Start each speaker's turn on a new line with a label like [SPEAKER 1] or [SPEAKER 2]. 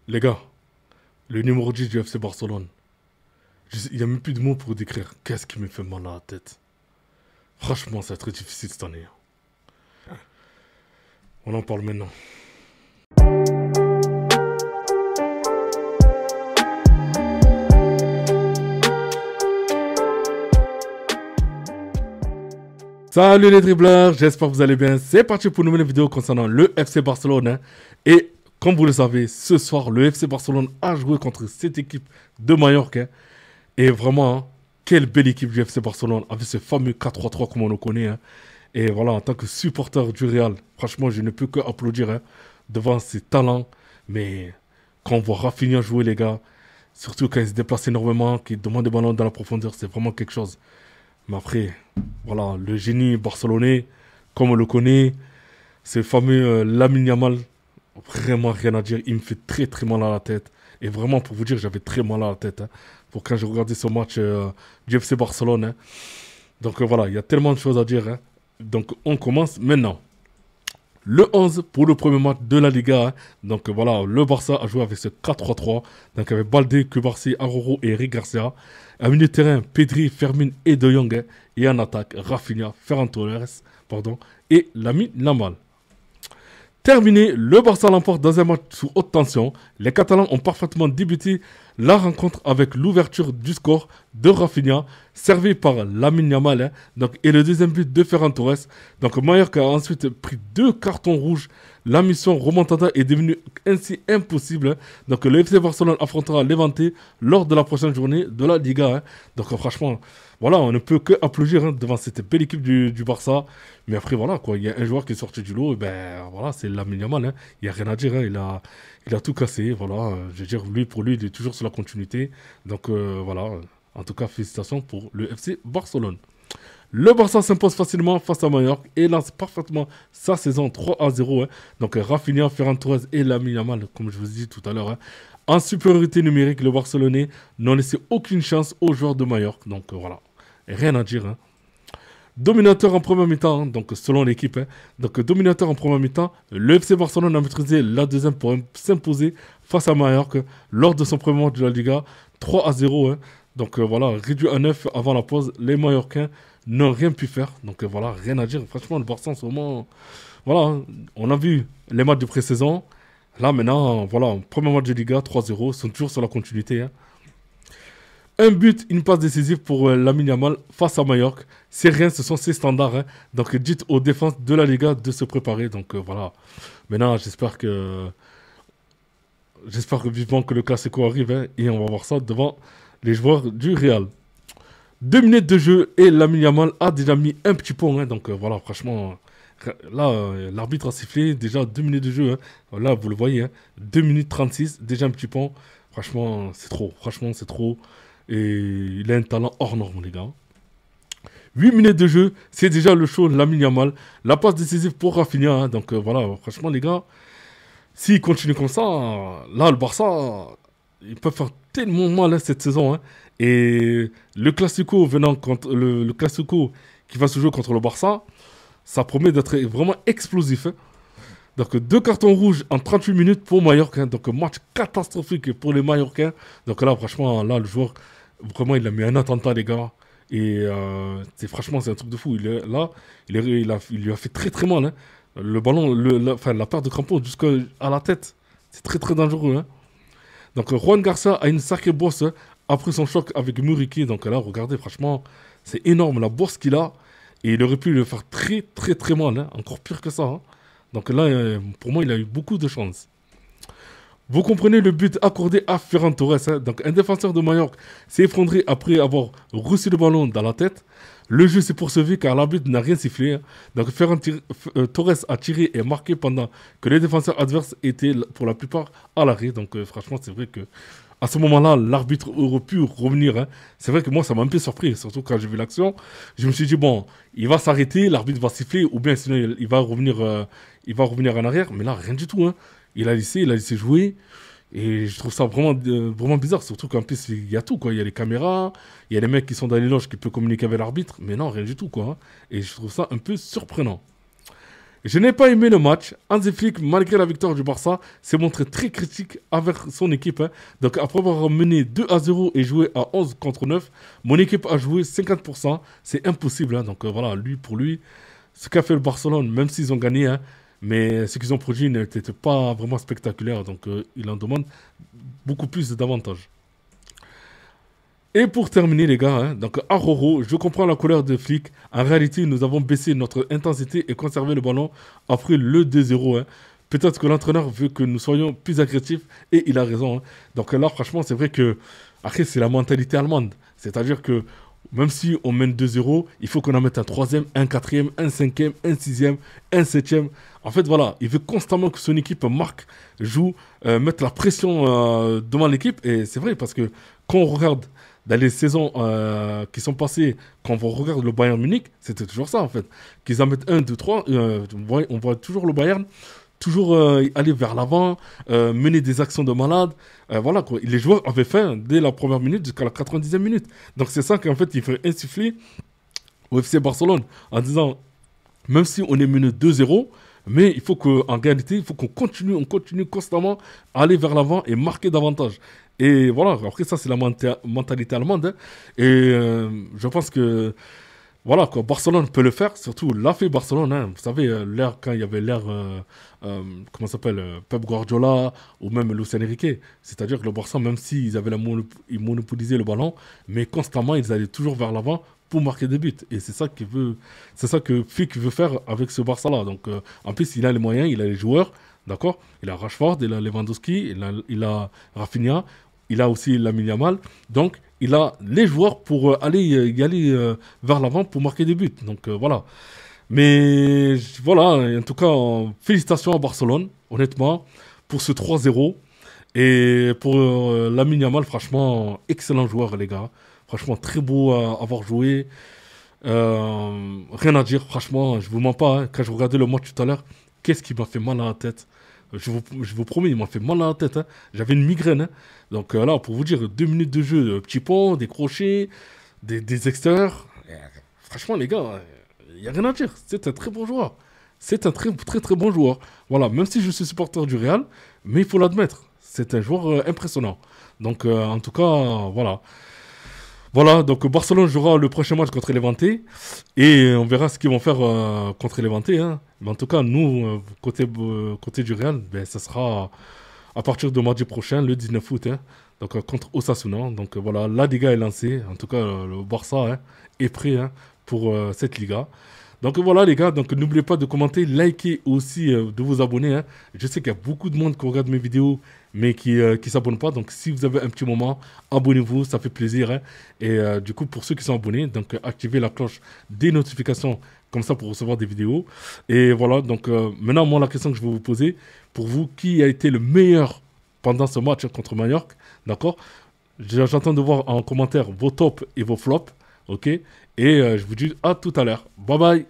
[SPEAKER 1] Les gars, le numéro 10 du FC Barcelone, il n'y a même plus de mots pour décrire qu'est-ce qui me fait mal à la tête. Franchement, c'est très difficile cette année. On en parle maintenant. Salut les dribbleurs, j'espère que vous allez bien. C'est parti pour une nouvelle vidéo concernant le FC Barcelone. Et comme vous le savez, ce soir, le FC Barcelone a joué contre cette équipe de Mallorca. Et vraiment, quelle belle équipe du FC Barcelone avec ce fameux 4-3-3 comme on le connaît. Et voilà, en tant que supporter du Real, franchement, je ne peux que applaudir devant ces talents. Mais quand on voit Rafinha jouer, les gars, surtout quand il se déplace énormément, qu'il demande des ballons dans la profondeur, c'est vraiment quelque chose. Mais après, voilà, le génie barcelonais, comme on le connaît, ce fameux Lamine Yamal, vraiment rien à dire. Il me fait très très mal à la tête. Et vraiment, pour vous dire, j'avais très mal à la tête pour quand j'ai regardé ce match du FC Barcelone. Donc voilà, il y a tellement de choses à dire. Donc on commence maintenant. Le 11 pour le premier match de la Liga. Donc voilà, le Barça a joué avec ce 4-3-3. Donc avec Balde, Cubarsí, Arroyo et Eric Garcia. À milieu de terrain, Pedri, Fermin et De Jong. Et en attaque, Rafinha, Ferran Torres, et Lamine Yamal. Terminé, le Barça l'emporte dans un match sous haute tension. Les Catalans ont parfaitement débuté la rencontre avec l'ouverture du score de Rafinha, servi par Lamine Yamal, et le deuxième but de Ferran Torres. Donc Mallorca a ensuite pris 2 cartons rouges. La mission remontada est devenue ainsi impossible. Donc le FC Barcelone affrontera Levante lors de la prochaine journée de la Liga. Donc franchement, voilà, on ne peut que applaudir devant cette belle équipe du Barça. Mais après, voilà, quoi, il y a un joueur qui est sorti du lot, et ben voilà, c'est Lamine Yamal. Il n'y a rien à dire, il a tout cassé. Voilà, je veux dire, pour lui, il est toujours sur la continuité. Donc voilà, en tout cas, félicitations pour le FC Barcelone. Le Barça s'impose facilement face à Mallorca et lance parfaitement sa saison 3-0. Donc Rafinha, Ferran Torres et Lamine Yamal, comme je vous ai dit tout à l'heure. En supériorité numérique, le Barcelonais n'a laissé aucune chance aux joueurs de Mallorca. Donc voilà, rien à dire. Dominateur en première mi-temps, donc selon l'équipe. Donc dominateur en première mi-temps, le FC Barcelone a maîtrisé la deuxième pour s'imposer face à Mallorca lors de son premier match de la Liga, 3-0. Donc voilà, réduit à 9 avant la pause, les Mallorcains n'ont rien pu faire. Donc voilà, rien à dire. Franchement, le Barça en ce moment, voilà, on a vu les matchs de pré-saison. Là maintenant, voilà, premier match de Liga, 3-0, sont toujours sur la continuité. Un but, une passe décisive pour Lamine Yamal face à Mallorca. C'est rien, ce sont ses standards. Donc dites aux défenses de la Liga de se préparer. Donc voilà. Maintenant, j'espère que vivement que le Classico arrive. Et on va voir ça devant les joueurs du Real. 2 minutes de jeu et Lamine Yamal a déjà mis un petit point. Donc voilà, franchement, là, l'arbitre a sifflé déjà 2 minutes de jeu. Là, vous le voyez, 2 minutes 36, déjà un petit point. Franchement, c'est trop. Franchement, c'est trop. Et il a un talent hors norme, les gars. 8 minutes de jeu, c'est déjà le show Lamine Yamal. La passe décisive pour Rafinha. Donc voilà, franchement, les gars, s'il continue comme ça, là, le Barça, il peut faire tellement mal cette saison. Et le Classico venant contre le Classico qui va se jouer contre le Barça, ça promet d'être vraiment explosif. Donc 2 cartons rouges en 38 minutes pour Mallorca. Donc match catastrophique pour les Mallorcains. Donc là, franchement, là, le joueur, vraiment, il a mis un attentat, les gars. Et franchement, c'est un truc de fou. Il lui a fait très très mal. Le ballon, la paire de crampons jusqu'à la tête. C'est très très dangereux. Donc Juan Garcia a une sacrée bosse après son choc avec Muriqi. Donc là, regardez, franchement, c'est énorme la bosse qu'il a. Et il aurait pu le faire très très très mal. Encore pire que ça. Donc là, pour moi, il a eu beaucoup de chance. Vous comprenez le but accordé à Ferran Torres. Donc un défenseur de Mallorca s'est effondré après avoir reçu le ballon dans la tête. Le jeu s'est poursuivi car l'arbitre n'a rien sifflé. Donc Ferran Torres a tiré et marqué pendant que les défenseurs adverses étaient pour la plupart à l'arrêt. Donc franchement, c'est vrai que à ce moment-là, l'arbitre aurait pu revenir. C'est vrai que moi, ça m'a un peu surpris, surtout quand j'ai vu l'action. Je me suis dit, bon, il va s'arrêter, l'arbitre va siffler, ou bien sinon il va revenir en arrière. Mais là, rien du tout. Il a laissé jouer. Et je trouve ça vraiment bizarre, surtout qu'en plus, il y a tout, quoi. Il y a les caméras, il y a les mecs qui sont dans les loges qui peuvent communiquer avec l'arbitre. Mais non, rien du tout, quoi. Et je trouve ça un peu surprenant. Je n'ai pas aimé le match. Hansi Flick, malgré la victoire du Barça, s'est montré très critique avec son équipe. Hein. Donc après avoir mené 2-0 et joué à 11 contre 9, mon équipe a joué 50%. C'est impossible. Hein. Donc voilà, pour lui, ce qu'a fait le Barcelone, même s'ils ont gagné, hein, mais ce qu'ils ont produit n'était pas vraiment spectaculaire. Donc il en demande beaucoup plus d'avantages. Et pour terminer, les gars, hein, donc à Roro, je comprends la colère de Flick. En réalité, nous avons baissé notre intensité et conservé le ballon après le 2-0. Hein. Peut-être que l'entraîneur veut que nous soyons plus agressifs et il a raison. Hein. Donc là, franchement, c'est vrai que après, c'est la mentalité allemande. C'est-à-dire que même si on mène 2-0, il faut qu'on en mette un troisième, un quatrième, un cinquième, un sixième, un septième. En fait, voilà, il veut constamment que son équipe marque, joue, mette la pression devant l'équipe. Et c'est vrai parce que quand on regarde dans les saisons qui sont passées, quand on regarde le Bayern Munich, c'était toujours ça en fait. Qu'ils en mettent 1, 2, 3, on voit toujours le Bayern, toujours aller vers l'avant, mener des actions de malade. Voilà quoi. Les joueurs avaient faim dès la première minute jusqu'à la 90e minute. Donc c'est ça qu'en fait il faut insuffler au FC Barcelone en disant, même si on est mené 2-0, mais il faut qu'en réalité, il faut qu'on continue, on continue constamment à aller vers l'avant et marquer davantage. Et voilà, après ça, c'est la mentalité allemande. Hein. Et je pense que, voilà, quoi, Barcelone peut le faire, surtout l'a fait Barcelone. Hein. Vous savez, l'ère, quand il y avait l'ère, comment ça s'appelle, Pep Guardiola ou même Luis Enrique. C'est-à-dire que le Barça, même s'ils avaient ils monopolisaient le ballon, mais constamment, ils allaient toujours vers l'avant pour marquer des buts. Et c'est ça que Flick veut faire avec ce Barça-là. Donc, en plus, il a les moyens, il a les joueurs, d'accord? Il a Rashford, il a Lewandowski, il a Rafinha, il a aussi Lamine Yamal. Donc, il a les joueurs pour y aller vers l'avant pour marquer des buts. Donc, voilà. Mais voilà, en tout cas, félicitations à Barcelone, honnêtement, pour ce 3-0. Et pour Lamine Yamal, franchement, excellent joueur, les gars. Franchement, très beau à avoir joué. Rien à dire, franchement, je vous mens pas. Hein. Quand je regardais le match tout à l'heure, qu'est-ce qui m'a fait mal à la tête? Je vous promets, il m'a fait mal à la tête. Hein. J'avais une migraine. Hein. Donc là, pour vous dire, 2 minutes de jeu, petit pont, des crochets, des extérieurs. Franchement, les gars, il n'y a rien à dire. C'est un très bon joueur. C'est un très, très, très bon joueur. Voilà, même si je suis supporter du Real, mais il faut l'admettre. C'est un joueur impressionnant. Donc, en tout cas, voilà. Voilà, donc Barcelone jouera le prochain match contre Levante et on verra ce qu'ils vont faire contre Levante. Hein. Mais en tout cas, nous, côté du Real, ben, ça sera à partir de mardi prochain, le 19 août, hein, donc, contre Osasuna. Donc voilà, la Liga est lancée. En tout cas, le Barça hein, est prêt hein, pour cette Liga. Donc voilà les gars, donc n'oubliez pas de commenter, liker aussi, de vous abonner. Hein. Je sais qu'il y a beaucoup de monde qui regarde mes vidéos, mais qui ne s'abonnent pas. Donc si vous avez un petit moment, abonnez-vous, ça fait plaisir. Hein. Et du coup, pour ceux qui sont abonnés, donc activez la cloche des notifications, comme ça pour recevoir des vidéos. Et voilà, donc maintenant, moi, la question que je vais vous poser, pour vous, qui a été le meilleur pendant ce match contre Mallorca, d'accord? J'attends de voir en commentaire vos tops et vos flops, ok? Et je vous dis à tout à l'heure. Bye bye!